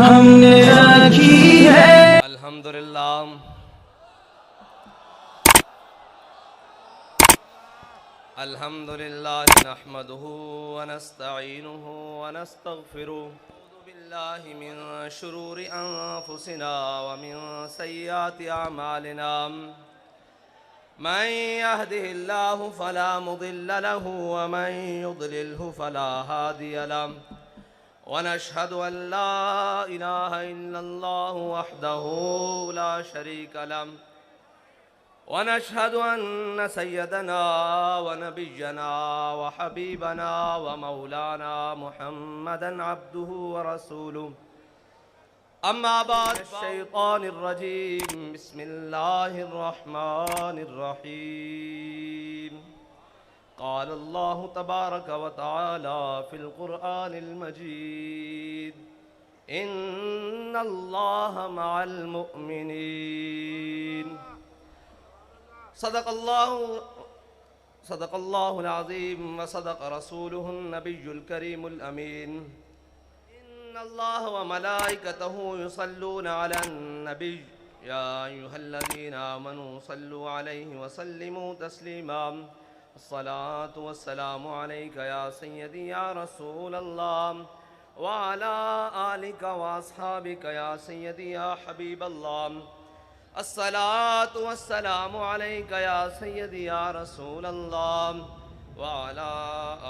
हमने रखी है। अल्हम्दुलिल्लाह अल्हम्दुलिल्लाह नहमदुहु व नस्तईनुहु व नस्तगफिरुहु अऊज़ु बिल्लाहि मिन शुरूरि अनफुसिना व मिन सय्यिआति अमालिना मन यहदिहिल्लाहु फला मुदिल्ल लहु व मन युद्लिल्हु फला हादिय लहु व नशहदु अन ला इलाहा इल्लल्लाहु वहदहु ला शरीक लहु वनशहदु अन्न सय्यदना व नबिय्यना व हबीबना व मौलाना मुहम्मदन अब्दुहु व रसूलुहु अम्मा बाद शैतानिर रजीम बिस्मिल्लाहिर रहमानिर रहीम क़ाल अल्लाहु तबारक व तआला फ़िल क़ुरआनिल मजीद इन्नल्लाह मअल मुअमिनीन सदक़ल्लाहुल अज़ीम व सदक़ रसूलुहुन नबियुल करीमुल अमीन इन्नल्लाह व मलाइकतहु युसल्लूना अलन नबी या अय्युहल्लज़ीना आमनू सल्लु अलैहि व सल्लिमू तस्लीमा अस्सलातु वस्सलामु अलैका या सय्यदी या रसूलल्लाह व अला आलिका व अस्हाबिका या सय्यदी या हबीबल्लाह अस्सलातु वस्सलामु अलैका या सय्यदी या रसूलल्लाह व अला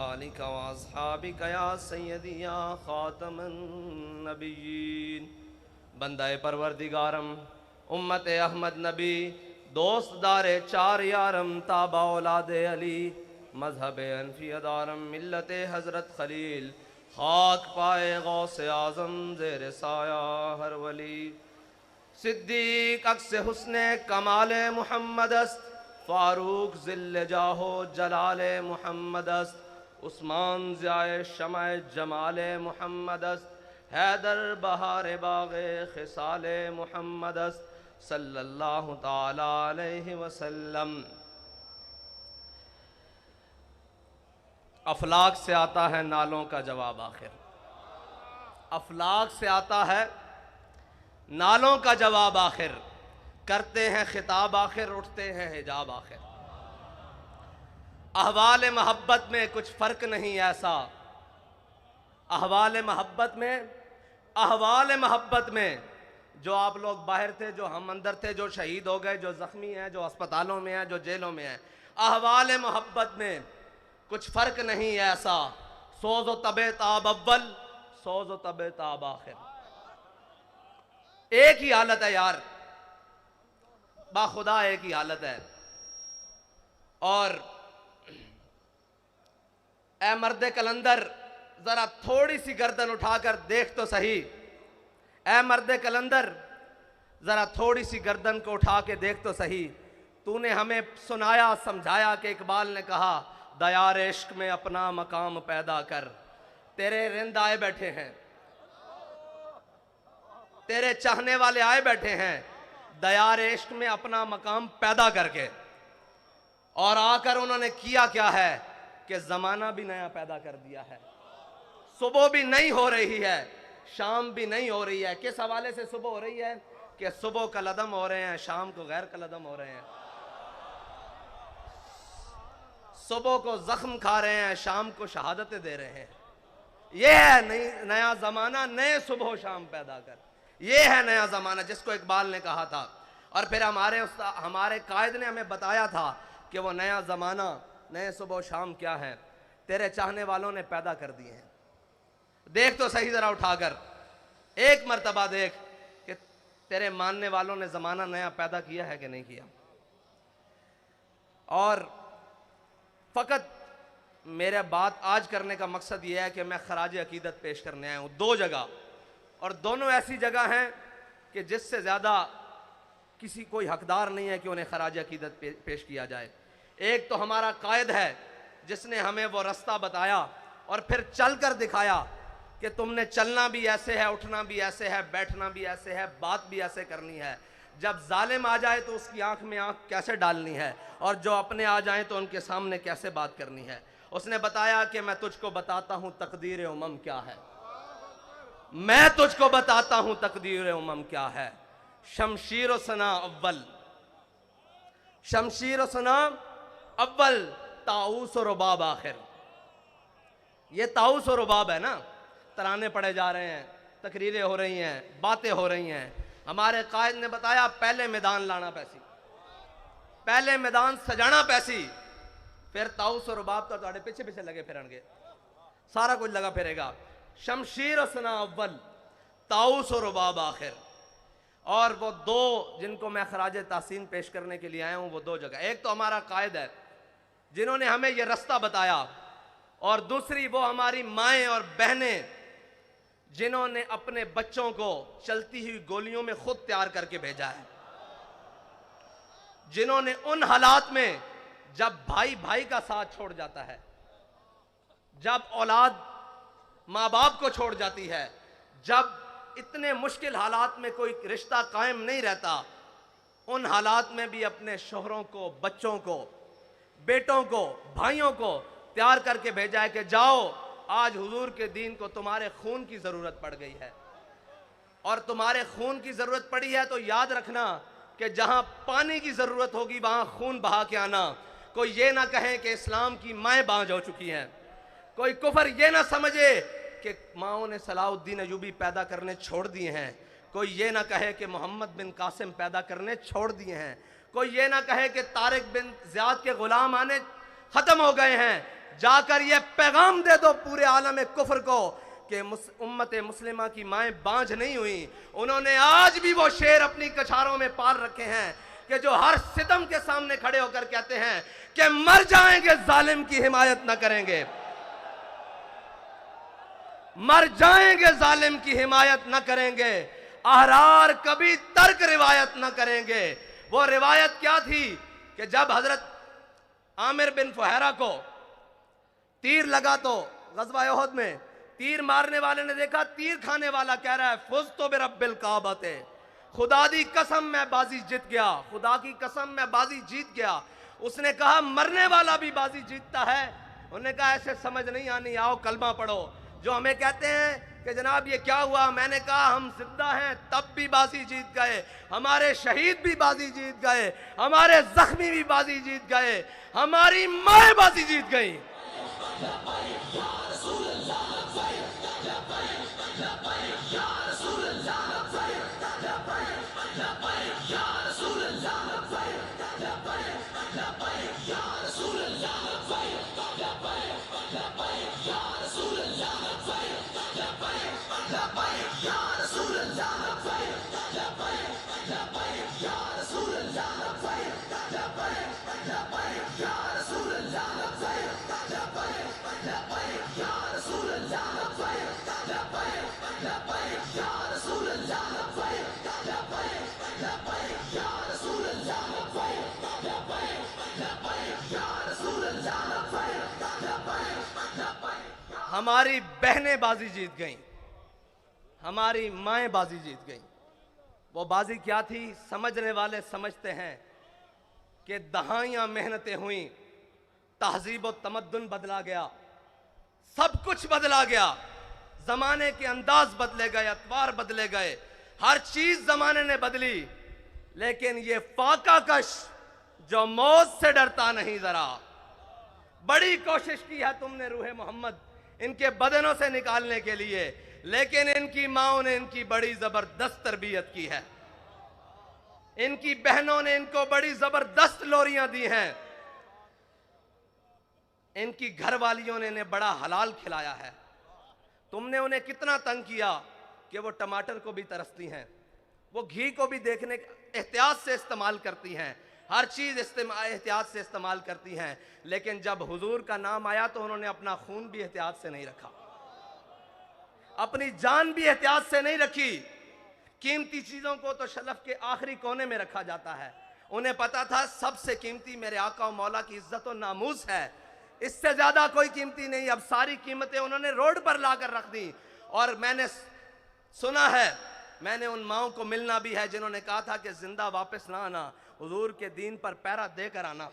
आलिका व अस्हाबिका या सय्यदी या खातमन नबिय्यीन। बंदाए परवरदिगारम उम्मत अहमद नबी दोस्त दारे चार यारम ताबा औलादे अली मजहब अनफियदारम मिल्लत हज़रत खलील खाक पाए गौसे आज़म ज़ेर साया हर वली सिद्दीक अक्स हुस्ने कमाले मुहम्मदस्त फारूक ज़िल्ले जाहो जलाले मुहम्मदस्त उस्मान ज़ियाए शमाए जमाले मुहम्मदस्त हैदर बहारे बागे खिसाले मुहम्मदस्त सल्लल्लाहु ताला अलैहि वसल्लम। अफलाक से आता है नालों का जवाब आखिर, अफलाक से आता है नालों का जवाब आखिर, करते हैं खिताब आखिर, उठते हैं हिजाब आखिर। अहवाल मोहब्बत में कुछ फ़र्क नहीं ऐसा, अहवाल मोहब्बत में, अहवाल मोहब्बत में जो आप लोग बाहर थे, जो हम अंदर थे, जो शहीद हो गए, जो ज़ख्मी हैं, जो अस्पतालों में हैं, जो जेलों में हैं, अहवाल मोहब्बत में कुछ फ़र्क नहीं ऐसा। सोज़ व तबे ताब अव्वल, सोज़ व तबे ताब आखिर, एक ही हालत है यार, बाखुदा एक ही हालत है। और ए मर्द कलंदर जरा थोड़ी सी गर्दन उठाकर देख तो सही, ए मर्द कलंदर जरा थोड़ी सी गर्दन को उठा के देख तो सही। तूने हमें सुनाया समझाया कि इकबाल ने कहा दयार इश्क में अपना मकाम पैदा कर। तेरे रिंद आए बैठे हैं, तेरे चाहने वाले आए बैठे हैं दयार इश्क में अपना मकाम पैदा करके, और आकर उन्होंने किया क्या है कि ज़माना भी नया पैदा कर दिया है। सुबह भी नई हो रही है, शाम भी नहीं हो रही है। किस हवाले से सुबह हो रही है कि सुबह कलदम हो रहे हैं, शाम को गैर कलदम हो रहे हैं। सुबह को जख्म खा रहे हैं, शाम को शहादतें दे रहे हैं। यह है नया ज़माना, नए सुबह शाम पैदा कर, ये है नया ज़माना जिसको इकबाल ने कहा था। और फिर हमारे कायद ने हमें बताया था कि वो नया ज़माना, नए सुबह शाम क्या है, तेरे चाहने वालों ने पैदा कर दिए हैं। देख तो सही ज़रा उठाकर, एक मर्तबा देख कि तेरे मानने वालों ने ज़माना नया पैदा किया है कि नहीं किया। और फ़कत मेरा बात आज करने का मकसद ये है कि मैं खराज अकीदत पेश करने आया हूँ दो जगह, और दोनों ऐसी जगह हैं कि जिससे ज़्यादा किसी कोई हकदार नहीं है कि उन्हें खराज अकीदत पेश किया जाए। एक तो हमारा कायद है जिसने हमें वो रास्ता बताया और फिर चल कर दिखाया कि तुमने चलना भी ऐसे है, उठना भी ऐसे है, बैठना भी ऐसे है, बात भी ऐसे करनी है। जब जालिम आ जाए तो उसकी आंख में आंख कैसे डालनी है, और जो अपने आ जाएं तो उनके सामने कैसे बात करनी है। उसने बताया कि मैं तुझको बताता हूँ तकदीर उमम क्या है। मैं तुझको बताता हूं तकदीर उमम क्या है। शमशीर व सना अव्वल, शमशीर व सना अव्वल, ताऊस और रुबाब आखिर। ये ताऊस और रुबाब है ना, तराने पढ़े जा रहे हैं, तकरीरें हो रही हैं, बातें हो रही हैं। हमारे कायद ने बताया पहले मैदान लाना पैसी, पहले मैदान सजाना पैसी, फिर ताऊस और रुबाब तो ਤੁਹਾਡੇ पीछे पीछे लगे फिरनगे, सारा कुछ लगा फिरेगा। शमशीर और सना अव्वल, ताऊस और रुबाब आखिर। और वो दो जिनको मैं खराज तासीन पेश करने के लिए आया हूं, वो दो जगह, एक तो हमारा कायद है जिन्होंने हमें ये रास्ता बताया, और दूसरी वो हमारी माएँ और बहनें जिन्होंने अपने बच्चों को चलती हुई गोलियों में खुद तैयार करके भेजा है, जिन्होंने उन हालात में जब भाई भाई का साथ छोड़ जाता है, जब औलाद माँ बाप को छोड़ जाती है, जब इतने मुश्किल हालात में कोई रिश्ता कायम नहीं रहता, उन हालात में भी अपने शोहरों को, बच्चों को, बेटों को, भाइयों को तैयार करके भेजा है कि जाओ, आज हुजूर के दीन को तुम्हारे खून की जरूरत पड़ गई है, और तुम्हारे खून की जरूरत पड़ी है तो याद रखना कि जहां पानी की जरूरत होगी वहां खून बहा के आना। कोई ये ना कहे कि इस्लाम की माएँ बांझ हो चुकी हैं, कोई कुफर ये ना समझे कि माओं ने सलाउद्दीन अयूबी पैदा करने छोड़ दिए हैं, कोई ये ना कहे कि मोहम्मद बिन कासिम पैदा करने छोड़ दिए हैं, कोई ये ना कहे कि तारिक बिन ज़ियाद के गुलाम आने खत्म हो गए हैं। जाकर ये पैगाम दे दो पूरे आलम कुफर को कि उम्मत मुस्लिमा की माएँ बांझ नहीं हुई, उन्होंने आज भी वो शेर अपनी कछारों में पाल रखे हैं कि जो हर सितम के सामने खड़े होकर कहते हैं कि मर जाएंगे जालिम की हिमायत न करेंगे, मर जाएंगे जालिम की हिमायत न करेंगे, अहरार कभी तर्क रिवायत न करेंगे। वो रिवायत क्या थी कि जब हजरत आमिर बिन फुहैरा को तीर लगा तो गज़वा उहद में तीर मारने वाले ने देखा तीर खाने वाला कह रहा है फुज़ तो बिरब्बिल काबते, खुदा दी कसम मैं बाजी जीत गया, खुदा की कसम मैं बाजी जीत गया। उसने कहा मरने वाला भी बाजी जीतता है। उन्होंने कहा ऐसे समझ नहीं आनी, आओ कलमा पढ़ो। जो हमें कहते हैं कि जनाब ये क्या हुआ, मैंने कहा हम जिंदा हैं तब भी बाजी जीत गए, हमारे शहीद भी बाजी जीत गए, हमारे जख्मी भी बाजी जीत गए, हमारी माँ बाजी जीत गई। हमारी बहनें बाजी जीत गईं, हमारी माएँ बाजी जीत गईं। वो बाजी क्या थी? समझने वाले समझते हैं कि दहाइयाँ मेहनतें हुई, तहजीब और तमद्दुन बदला गया, सब कुछ बदला गया, जमाने के अंदाज बदले गए, अतवार बदले गए, हर चीज जमाने ने बदली, लेकिन ये फाका कश जो मौत से डरता नहीं, जरा बड़ी कोशिश की है तुमने रूहे मोहम्मद इनके बदनों से निकालने के लिए, लेकिन इनकी माओं ने इनकी बड़ी जबरदस्त तरबियत की है, इनकी बहनों ने इनको बड़ी जबरदस्त लोरियां दी हैं, इनकी घरवालियों ने इन्हें बड़ा हलाल खिलाया है। तुमने उन्हें कितना तंग किया कि वो टमाटर को भी तरसती हैं, वो घी को भी देखने एहतियात से इस्तेमाल करती हैं, हर चीज एहतियात से इस्तेमाल करती हैं, लेकिन जब हुजूर का नाम आया तो उन्होंने अपना खून भी एहतियात से नहीं रखा, अपनी जान भी एहतियात से नहीं रखी। कीमती चीजों को तो शलफ के आखिरी कोने में रखा जाता है। उन्हें पता था सबसे कीमती मेरे आका और मौला की इज्जत और नामूस है, इससे ज्यादा कोई कीमती नहीं। अब सारी कीमतें उन्होंने रोड पर लाकर रख दी। और मैंने सुना है, मैंने उन माओं को मिलना भी है जिन्होंने कहा था कि जिंदा वापस ना आना, हुजूर के दीन पर पैरा देकर आना।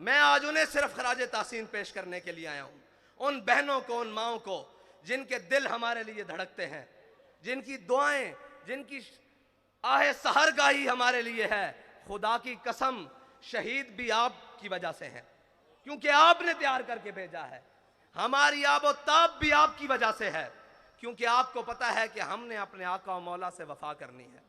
मैं आज उन्हें सिर्फ खराज तासीन पेश करने के लिए आया हूं, उन बहनों को, उन माओं को जिनके दिल हमारे लिए धड़कते हैं, जिनकी दुआएं, जिनकी आहे सहरगाही हमारे लिए है। खुदा की कसम, शहीद भी आपकी वजह से हैं, क्योंकि आपने तैयार करके भेजा है। हमारी आबोताब भी आपकी वजह से है, क्योंकि आपको पता है कि हमने अपने आका और मौला से वफा करनी है।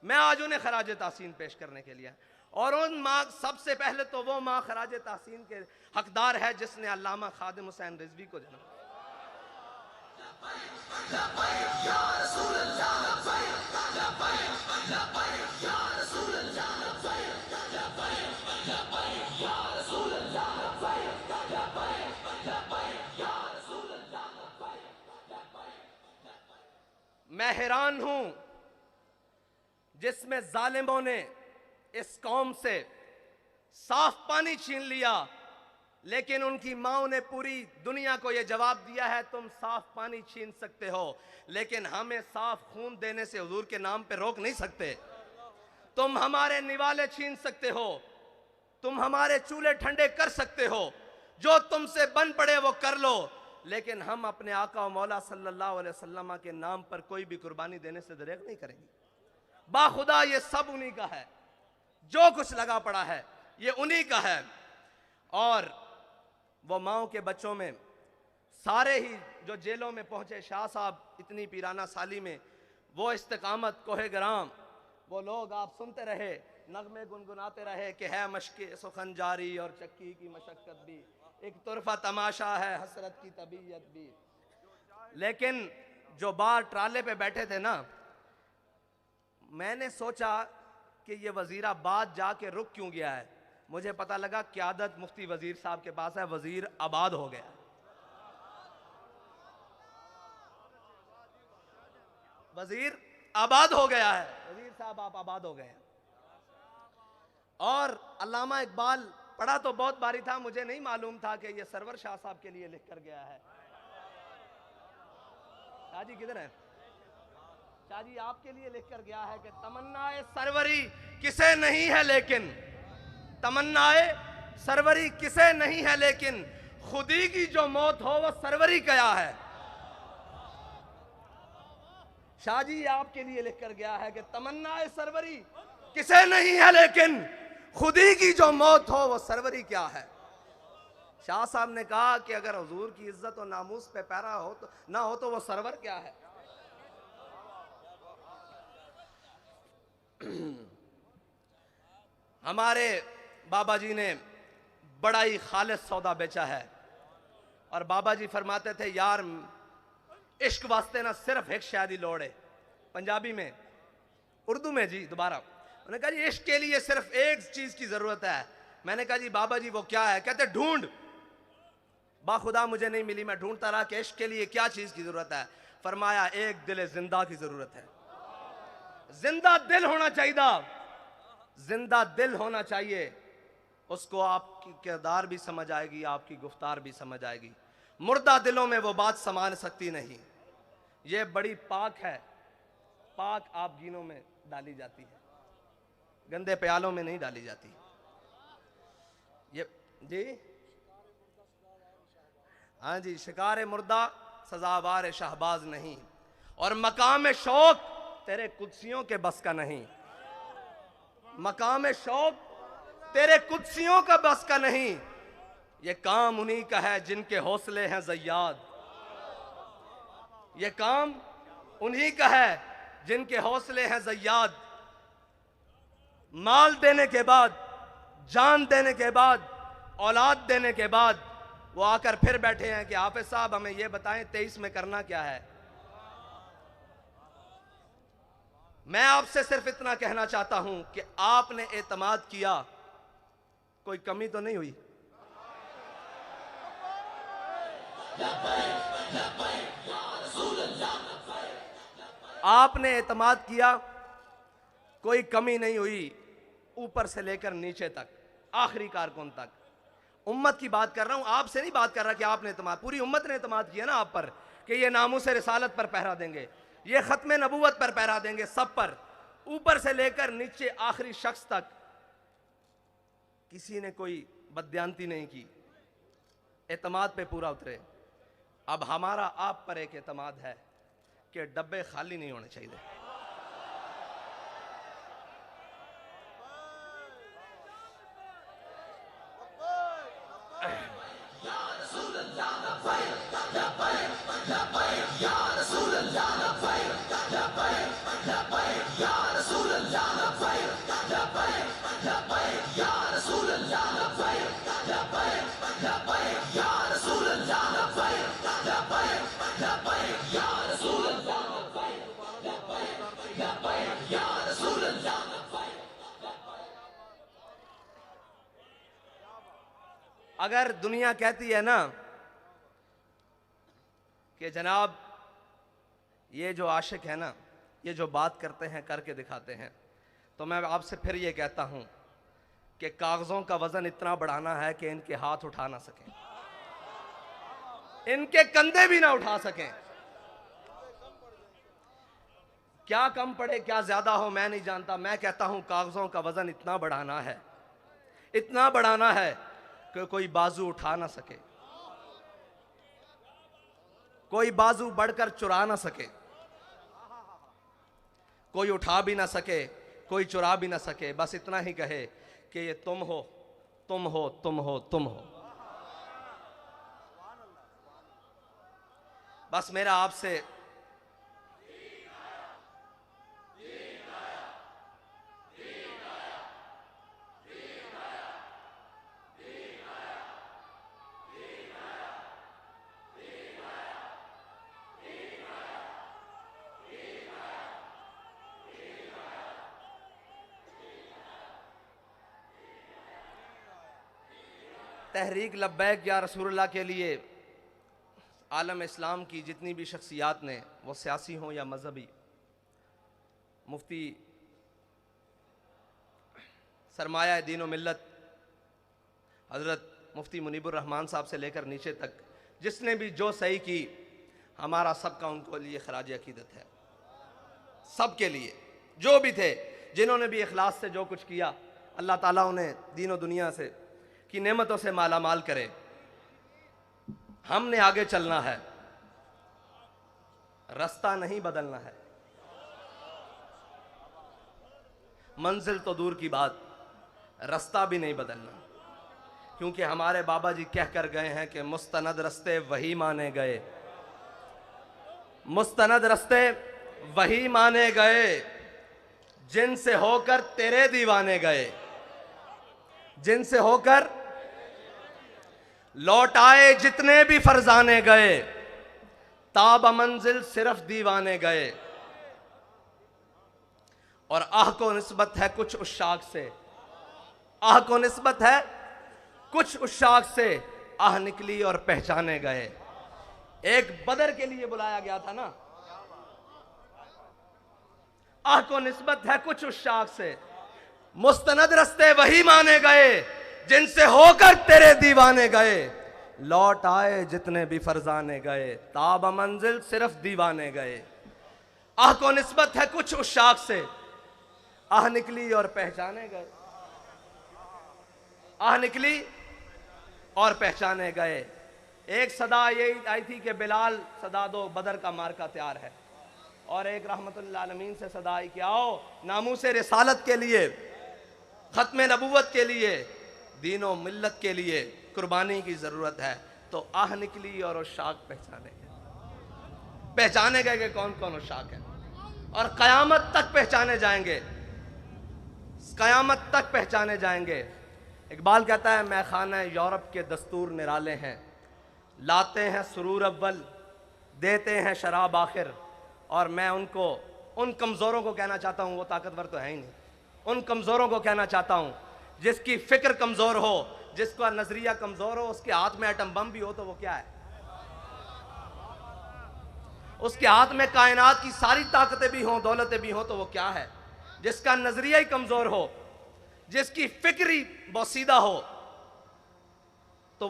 मैं आज उन्हें खराज तहसीन पेश करने के लिए, और उन माँ, सबसे पहले तो वो माँ खराज तहसीन के हकदार है जिसने अल्लामा खादिम हुसैन रिजवी को जन्म दिया। मैं हैरान हूं जिसमें जालिमों ने इस कौम से साफ पानी छीन लिया, लेकिन उनकी माओ ने पूरी दुनिया को यह जवाब दिया है, तुम साफ पानी छीन सकते हो, लेकिन हमें साफ खून देने से हुजूर के नाम पे रोक नहीं सकते। तुम हमारे निवाले छीन सकते हो, तुम हमारे चूल्हे ठंडे कर सकते हो, जो तुमसे बन पड़े वो कर लो, लेकिन हम अपने आका और मौला सल्लल्लाहु अलैहि वसल्लम के नाम पर कोई भी कुर्बानी देने से दरेक नहीं करेंगे। बाखुदा ये सब उन्हीं का है, जो कुछ लगा पड़ा है ये उन्हीं का है। और वो माओ के बच्चों में सारे ही जो जेलों में पहुंचे शाह साहब इतनी पीराना साली में, वो इस्तिकामत कोहे गराम, वो लोग आप सुनते रहे, नगमे गुनगुनाते रहे कि है मशक़ सुखन जारी और चक्की की मशक्क़त भी, एक तुरफा तमाशा है हसरत की तबीयत भी। लेकिन जो बाहर ट्राले पे बैठे थे ना, मैंने सोचा कि ये वजीराबाद जाके रुक क्यों गया है। मुझे पता लगा क़यादत मुफ्ती वजीर साहब के पास है, वजीर आबाद हो गया। वजीर आबाद हो गया है, वजीर साहब आप आबाद हो गए हैं। और अल्लामा इकबाल पढ़ा तो बहुत बारी था, मुझे नहीं मालूम था कि ये सरवर शाह साहब के लिए लिख कर गया है। शाह जी किधर है? शाह जी आपके लिए लिख कर गया है कि तमन्नाए सरवरी किसे नहीं है लेकिन, तमन्नाए सरवरी किसे नहीं है लेकिन, खुदी की जो मौत हो वो सरवरी क्या है। शाह जी आपके लिए लिख कर गया है कि तमन्नाए सरवरी किसे नहीं है लेकिन, खुदी की जो मौत हो वो सरवरी क्या है। शाह साहब ने कहा कि अगर हुजूर की इज्जत और नामूस पे पैरा हो तो ना हो तो वो सरवर क्या है। हमारे बाबा जी ने बड़ा ही खालिस सौदा बेचा है, और बाबा जी फरमाते थे यार इश्क वास्ते ना सिर्फ एक शादी लोड़ है। पंजाबी में, उर्दू में जी दोबारा उन्होंने कहा जी इश्क के लिए सिर्फ एक चीज की जरूरत है। मैंने कहा जी बाबा जी वो क्या है? कहते ढूंढ। बाखुदा मुझे नहीं मिली, मैं ढूंढता रहा कि इश्क के लिए क्या चीज की जरूरत है। फरमाया एक दिल जिंदा की जरूरत है। जिंदा दिल होना चाहिए, जिंदा दिल होना चाहिए। उसको आपकी किरदार भी समझ आएगी, आपकी गुफ्तार भी समझ आएगी। मुर्दा दिलों में वो बात समा सकती नहीं। ये बड़ी पाक है, पाक आप गीनों में डाली जाती है, गंदे प्यालों में नहीं डाली जाती। ये जी हाँ जी, शिकार मुर्दा सजावार शहबाज नहीं, और मकाम शौक तेरे कुदसियों के बस का नहीं। मकाम शौक तेरे कुदसियों का बस का नहीं। ये काम उन्हीं का है जिनके हौसले हैं ज़य्याद। ये काम उन्हीं का है जिनके हौसले हैं ज़य्याद। माल देने के बाद, जान देने के बाद, औलाद देने के बाद वो आकर फिर बैठे हैं कि हाफिज साहब हमें ये बताएं 23 में करना क्या है। मैं आपसे सिर्फ इतना कहना चाहता हूं कि आपने एतमाद किया, कोई कमी तो नहीं हुई। आपने एतमाद किया, कोई कमी नहीं हुई, ऊपर से लेकर नीचे तक, आखिरी कारकुन तक। उम्मत की बात कर रहा हूं, आपसे नहीं बात कर रहा कि आपने एतमाद, पूरी उम्मत ने एतमाद किया ना आप पर कि ये नामूस रिसालत पर पहरा देंगे, ये खत्म नबूवत पर पहरा देंगे, सब पर, ऊपर से लेकर नीचे आखिरी शख्स तक। किसी ने कोई बदयांती नहीं की, एतमाद पे पूरा उतरे। अब हमारा आप पर एक एतमाद है कि डब्बे खाली नहीं होने चाहिए। अगर दुनिया कहती है ना कि जनाब ये जो आशिक है ना, ये जो बात करते हैं करके दिखाते हैं, तो मैं आपसे फिर ये कहता हूं कि कागजों का वजन इतना बढ़ाना है कि इनके हाथ उठा ना सकें, इनके कंधे भी ना उठा सकें। क्या कम पड़े क्या ज्यादा हो मैं नहीं जानता, मैं कहता हूं कागजों का वजन इतना बढ़ाना है, इतना बढ़ाना है कि कोई बाजू उठा ना सके, कोई बाजू बढ़कर चुरा ना सके, कोई उठा भी ना सके, कोई चुरा भी ना सके। बस इतना ही कहे कि ये तुम हो, तुम हो, तुम हो, तुम हो। बस मेरा आपसे तहरीक लब्बैक या रसूलुल्लाह के लिए आलम इस्लाम की जितनी भी शख्सियात ने, वो सियासी हों या मजहबी, मुफ्ती सरमाया दीन व मिल्लत हज़रत मुफ्ती मुनीबुर रहमान साहब से लेकर नीचे तक जिसने भी जो सही की, हमारा सबका उनको लिए खराज अकीदत है। सब के लिए जो भी थे, जिन्होंने भी इखलास से जो कुछ किया, अल्लाह ताला उन्हें दीन व दुनिया से की नेमतों से माला माल करे। हमने आगे चलना है, रास्ता नहीं बदलना है। मंजिल तो दूर की बात, रास्ता भी नहीं बदलना, क्योंकि हमारे बाबा जी कह कर गए हैं कि मुस्तनद रस्ते वही माने गए, मुस्तनद रस्ते वही माने गए जिनसे होकर तेरे दीवाने गए, जिनसे होकर लौट आए जितने भी फरजाने गए, ताब मंजिल सिर्फ दीवाने गए। और आह को निस्बत है कुछ उशाक से, आह को निस्बत है कुछ उशाक से, आह निकली और पहचाने गए। एक बदर के लिए बुलाया गया था ना, आह को निस्बत है कुछ उशाक से, मुस्तनद रस्ते वही माने गए जिनसे होकर तेरे दीवाने गए, लौट आए जितने भी फरजाने गए, ताब मंजिल सिर्फ दीवाने गए। आह को निस्बत है कुछ उशाक से, आह निकली और पहचाने गए, आह निकली और पहचाने गए। एक सदा यही आई थी कि बिलाल सदा दो, बदर का मार्का तैयार है। और एक रहमतुल्लिल आलमीन से सदा आई कि आओ नामूसे रिसालत के लिए, खत्म नबूवत के लिए, दीनो मिल्लत के लिए कुर्बानी की जरूरत है। तो आह निकली और उशाक पहचाने गए, पहचाने गए कि कौन कौन उशाक है, और कयामत तक पहचाने जाएंगे, कयामत तक पहचाने जाएंगे। इकबाल कहता है मैं खाना यूरोप के दस्तूर निराले हैं, लाते हैं सुरूर अव्वल, देते हैं शराब आखिर। और मैं उनको, उन कमज़ोरों को कहना चाहता हूँ, वो ताकतवर तो है ही नहीं, उन कमज़ोरों को कहना चाहता हूँ जिसकी फ़िक्र कमज़ोर हो, जिसका नज़रिया कमज़ोर हो, उसके हाथ में एटम बम भी हो तो वो क्या है, उसके हाथ में कायनात की सारी ताकतें भी हों, दौलतें भी हों तो वो क्या है। जिसका नज़रिया ही कमज़ोर हो, जिसकी फ़िक्र ही बोसीदा हो, तो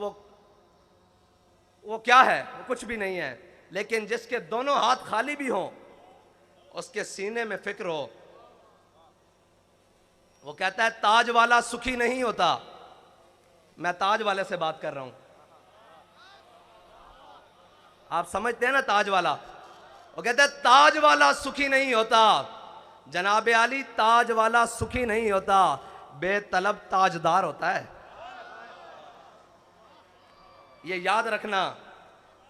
वो क्या है, वो कुछ भी नहीं है। लेकिन जिसके दोनों हाथ खाली भी हों, उसके सीने में फ़िक्र हो, वो कहता है ताज वाला सुखी नहीं होता। मैं ताज वाले से बात कर रहा हूं, आप समझते हैं ना ताज वाला, वो कहते हैं ताज वाला सुखी नहीं होता। जनाब आली, ताज वाला सुखी नहीं होता, बेतलब ताजदार होता है। ये याद रखना,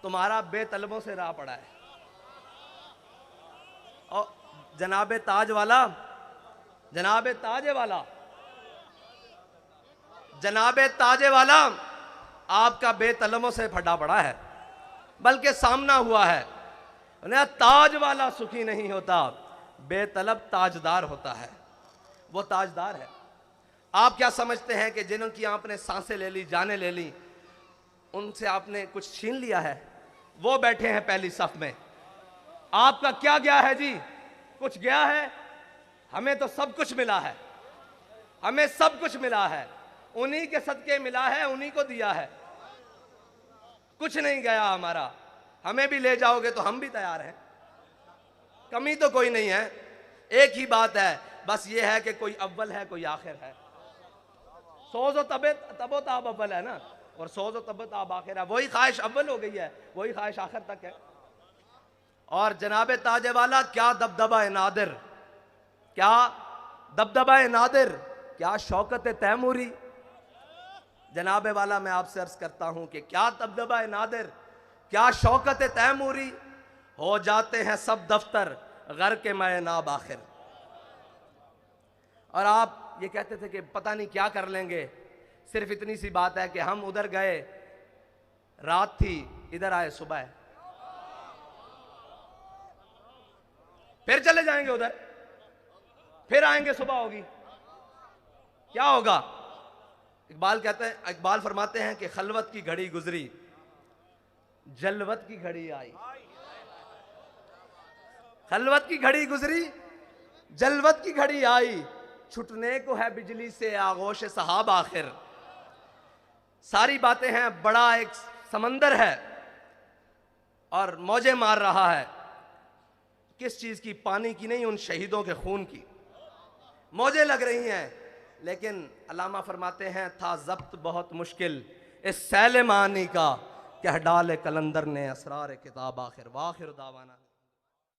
तुम्हारा बेतलबों से राह पड़ा है। और जनाबे ताज वाला, जनाबे ताजे वाला, जनाबे ताजे वाला आपका बेतलबों से फटा पड़ा है, बल्कि सामना हुआ है। ताज वाला सुखी नहीं होता, बेतलब ताजदार होता है। वो ताजदार है। आप क्या समझते हैं कि जिनकी आपने सांसें ले ली, जानें ले ली, उनसे आपने कुछ छीन लिया है? वो बैठे हैं पहली सफ में। आपका क्या गया है जी? कुछ गया है? हमें तो सब कुछ मिला है, हमें सब कुछ मिला है, उन्हीं के सदके मिला है, उन्हीं को दिया है, कुछ नहीं गया हमारा। हमें भी ले जाओगे तो हम भी तैयार हैं, कमी तो कोई नहीं है। एक ही बात है, बस ये है कि कोई अव्वल है, कोई आखिर है। सोजो तबो ताब अव्वल है ना, और सोजो तबो ताब आखिर है। वही ख्वाहिश अव्वल हो गई है, वही ख्वाहिश आखिर तक है। और जनाबे ताजे वाला, क्या दबदबा ए नादिर, क्या दबदबा ए नादिर, क्या शौकत तैमूरी। जनाबे वाला, मैं आपसे अर्ज करता हूं कि क्या दबदबा ए नादिर, क्या शौकत तैमूरी। हो जाते हैं सब दफ्तर घर के मैं नाब आखिर। और आप ये कहते थे कि पता नहीं क्या कर लेंगे। सिर्फ इतनी सी बात है कि हम उधर गए, रात थी, इधर आए सुबह, फिर चले जाएंगे उधर, फिर आएंगे, सुबह होगी, क्या होगा? इकबाल कहते हैं, इकबाल फरमाते हैं कि खलवत की घड़ी गुजरी, जलवत की घड़ी आई। खलवत की घड़ी गुजरी, जलवत की घड़ी आई, छुटने को है बिजली से आगोश सहाब आखिर। सारी बातें हैं, बड़ा एक समंदर है और मौजें मार रहा है। किस चीज की? पानी की नहीं, उन शहीदों के खून की मौजें लग रही हैं। लेकिन अल्लामा फरमाते हैं, था जब्त बहुत मुश्किल इस सैल मानी का, कह डाले कलंदर ने असरार किताब आखिर। वाखिर दावाना।